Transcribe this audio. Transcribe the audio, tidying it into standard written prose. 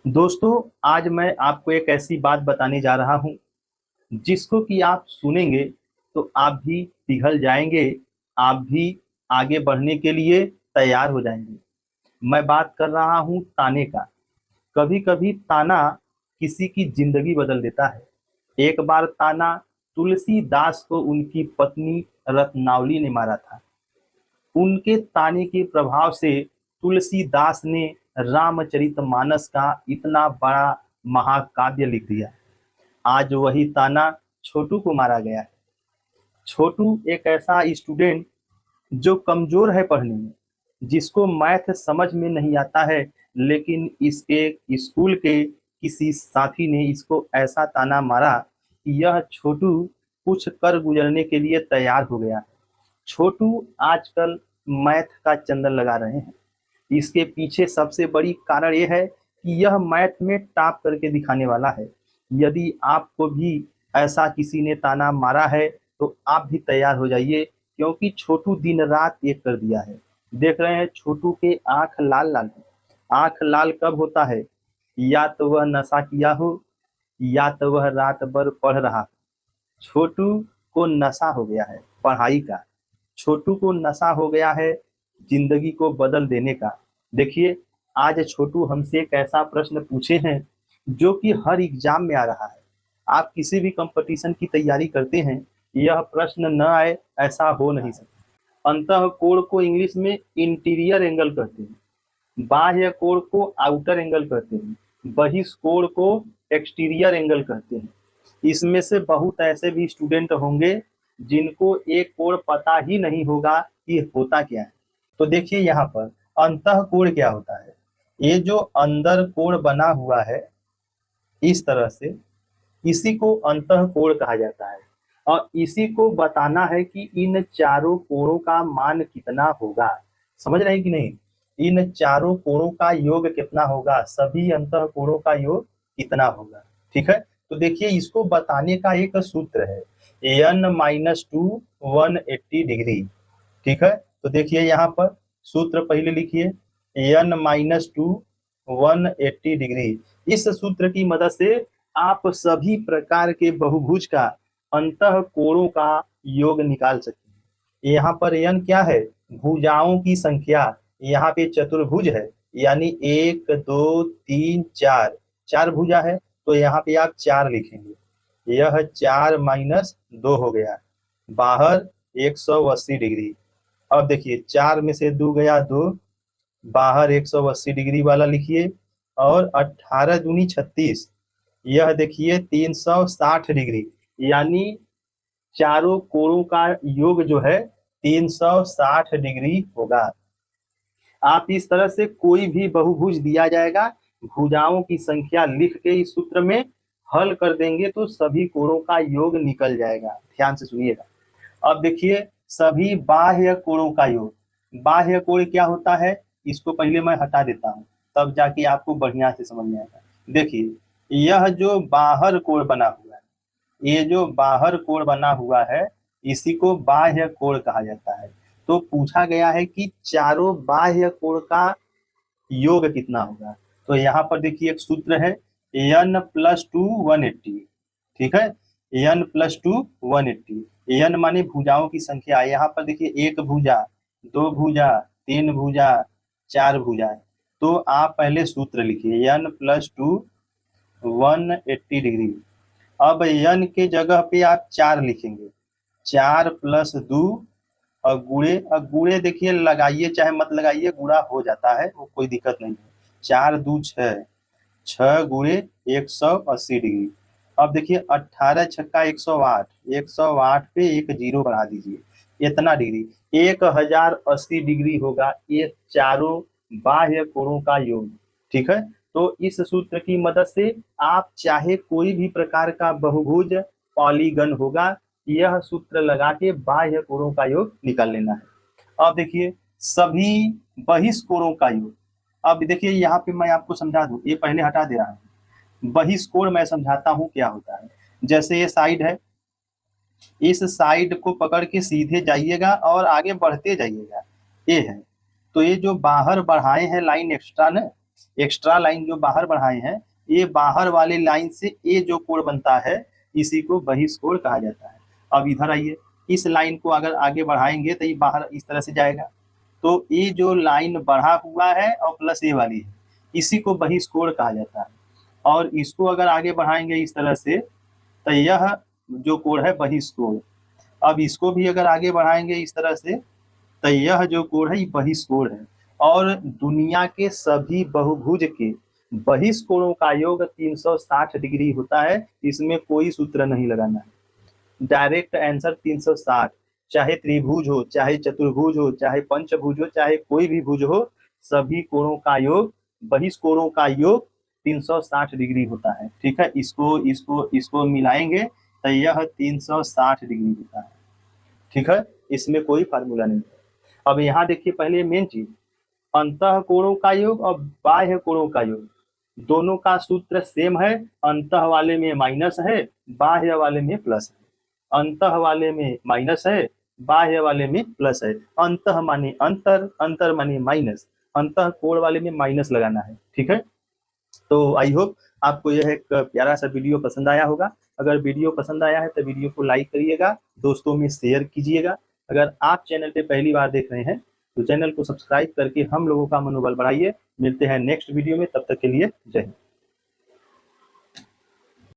दोस्तों, आज मैं आपको एक ऐसी बात बताने जा रहा हूँ जिसको कि आप सुनेंगे तो आप भी पिघल जाएंगे। आप भी आगे बढ़ने के लिए तैयार हो जाएंगे। मैं बात कर रहा हूँ ताने का। कभी कभी ताना किसी की जिंदगी बदल देता है। एक बार ताना तुलसीदास को उनकी पत्नी रत्नावली ने मारा था। उनके ताने के प्रभाव से तुलसीदास ने रामचरितमानस का इतना बड़ा महाकाव्य लिख दिया। आज वही ताना छोटू को मारा गया है। छोटू एक ऐसा स्टूडेंट जो कमजोर है पढ़ने में, जिसको मैथ समझ में नहीं आता है, लेकिन इसके स्कूल के किसी साथी ने इसको ऐसा ताना मारा कि यह छोटू कुछ कर गुजरने के लिए तैयार हो गया। छोटू आजकल मैथ का चंदन लगा रहे हैं। इसके पीछे सबसे बड़ी कारण यह है कि यह मैथ में टॉप करके दिखाने वाला है। यदि आपको भी ऐसा किसी ने ताना मारा है तो आप भी तैयार हो जाइए, क्योंकि छोटू दिन रात एक कर दिया है। देख रहे हैं छोटू के आंख लाल लाल है। आंख लाल कब होता है? या तो वह नशा किया हो, या तो वह रात भर पढ़ रहा हो। छोटू को नशा हो गया है पढ़ाई का। छोटू को नशा हो गया है जिंदगी को बदल देने का। देखिए, आज छोटू हमसे एक ऐसा प्रश्न पूछे हैं जो कि हर एग्जाम में आ रहा है। आप किसी भी कंपटीशन की तैयारी करते हैं, यह प्रश्न न आए ऐसा हो नहीं सकता। अंतः कोण को इंग्लिश में इंटीरियर एंगल कहते हैं, बाह्य कोण को आउटर एंगल कहते हैं, बहिष्कोण को एक्सटीरियर एंगल कहते हैं। इसमें से बहुत ऐसे भी स्टूडेंट होंगे जिनको एक कोण पता ही नहीं होगा कि होता क्या है। तो देखिए यहाँ पर अंतः कोण क्या होता है। ये जो अंदर कोण बना हुआ है इस तरह से, इसी को अंतः कोण कहा जाता है। और इसी को बताना है कि इन चारों कोणों का मान कितना होगा। समझ रहे हैं कि नहीं? इन चारों कोणों का योग कितना होगा, सभी अंतः कोणों का योग कितना होगा। ठीक है, तो देखिए इसको बताने का एक सूत्र है, n-2 180 डिग्री। ठीक है, तो देखिए यहाँ पर सूत्र पहले लिखिए, n-2 180 डिग्री। इस सूत्र की मदद से आप सभी प्रकार के बहुभुज का अंतः कोणों का योग निकाल सकते हैं। यहाँ पर n क्या है? भुजाओं की संख्या। यहाँ पे चतुर्भुज है, यानी 1 2 3 4, चार भुजा है, तो यहाँ पे आप 4 लिखेंगे। यह 4 माइनस 2 हो गया, बाहर 180 डिग्री। अब देखिए 4 में से 2 गया 2, बाहर 180 डिग्री वाला लिखिए। और 18 दूनी 36, यह देखिए 360 डिग्री। यानी चारों कोणों का योग जो है 360 डिग्री होगा। आप इस तरह से कोई भी बहुभुज दिया जाएगा, भुजाओं की संख्या लिख के इस सूत्र में हल कर देंगे तो सभी कोणों का योग निकल जाएगा। ध्यान से सुनिएगा। अब देखिए सभी बाह्य कोणों का योग। बाह्य कोण क्या होता है, इसको पहले मैं हटा देता हूँ, तब जाके आपको बढ़िया से समझ में आएगा। देखिए यह जो बाहर कोण बना हुआ है, ये जो बाहर कोण बना हुआ है, इसी को बाह्य कोण कहा जाता है। तो पूछा गया है कि चारों बाह्य कोण का योग कितना होगा। तो यहाँ पर देखिए एक सूत्र है, n+2 180। ठीक है, n+2 180। n माने भुजाओं की संख्या। यहाँ पर देखिए एक भुजा, दो भुजा, तीन भुजा, चार भुजाएं। तो आप पहले सूत्र लिखिए, n+2 180 डिग्री। अब n के जगह पे आप 4 लिखेंगे, 4 + 2 और गुणे। और गुणे देखिए लगाइए चाहे मत लगाइए, गुणा हो जाता है, वो कोई दिक्कत नहीं है। 4 2 6, 6 गुणे 180 डिग्री। अब देखिए 18 छक्का 108, 108 पे एक जीरो बढ़ा दीजिए, इतना डिग्री 1080 डिग्री होगा ये चारों बाह्य कोणों का योग। ठीक है, तो इस सूत्र की मदद से आप चाहे कोई भी प्रकार का बहुभुज पॉलीगन होगा, यह सूत्र लगा के बाह्य कोणों का योग निकाल लेना है। अब देखिए सभी बहिष्कोणों का योग। अब देखिए यहाँ पे मैं आपको समझा दूं, ये पहले हटा दे रहा हूँ। बहिष्कोण मैं समझाता हूँ क्या होता है। जैसे ये साइड है, इस साइड को पकड़ के सीधे जाइएगा और आगे बढ़ते जाइएगा, ये है। तो ये जो बाहर बढ़ाए हैं लाइन एक्स्ट्रा ना, एक्स्ट्रा लाइन जो बाहर बढ़ाए हैं, ये बाहर वाले लाइन से ये जो कोण बनता है इसी को बहिष्कोण कहा जाता है। अब इधर आइए, इस लाइन को अगर आगे बढ़ाएंगे तो ये बाहर इस तरह से जाएगा, तो ये जो लाइन बढ़ा हुआ है और प्लस ये वाली है, इसी को बहिष्कोण कहा जाता है। और इसको अगर आगे बढ़ाएंगे इस तरह से तो यह जो कोण है बहिष्कोण। अब इसको भी अगर आगे बढ़ाएंगे इस तरह से तो यह जो कोण है ये बहिष्कोण है। और दुनिया के सभी बहुभुज के बहिष्कोणों का योग 360 डिग्री होता है, इसमें कोई सूत्र नहीं लगाना है, डायरेक्ट आंसर 360। चाहे त्रिभुज हो, चाहे चतुर्भुज हो, चाहे पंचभुज हो, चाहे कोई भी भुज हो, सभी कोणों का योग, बहिष्कोणों का योग 360 डिग्री होता है। ठीक है, इसको इसको इसको मिलाएंगे तो यह 360 डिग्री होता है। ठीक है, इसमें कोई फार्मूला नहीं है। अब यहाँ देखिए, पहले मेन चीज, अंतः कोणों का योग और बाह्य कोणों का योग, दोनों का सूत्र सेम है। अंतः वाले में माइनस है, बाह्य वाले में प्लस है। अंतः वाले में माइनस है, बाह्य वाले में प्लस है। अंतः माने अंतर, अंतर माने माइनस, अंतः कोण वाले में माइनस लगाना है। ठीक है, तो आई होप आपको यह एक प्यारा सा वीडियो पसंद आया होगा। अगर वीडियो पसंद आया है तो वीडियो को लाइक करिएगा, दोस्तों में शेयर कीजिएगा। अगर आप चैनल पे पहली बार देख रहे हैं तो चैनल को सब्सक्राइब करके हम लोगों का मनोबल बढ़ाइए। मिलते हैं नेक्स्ट वीडियो में, तब तक के लिए जय हिंद।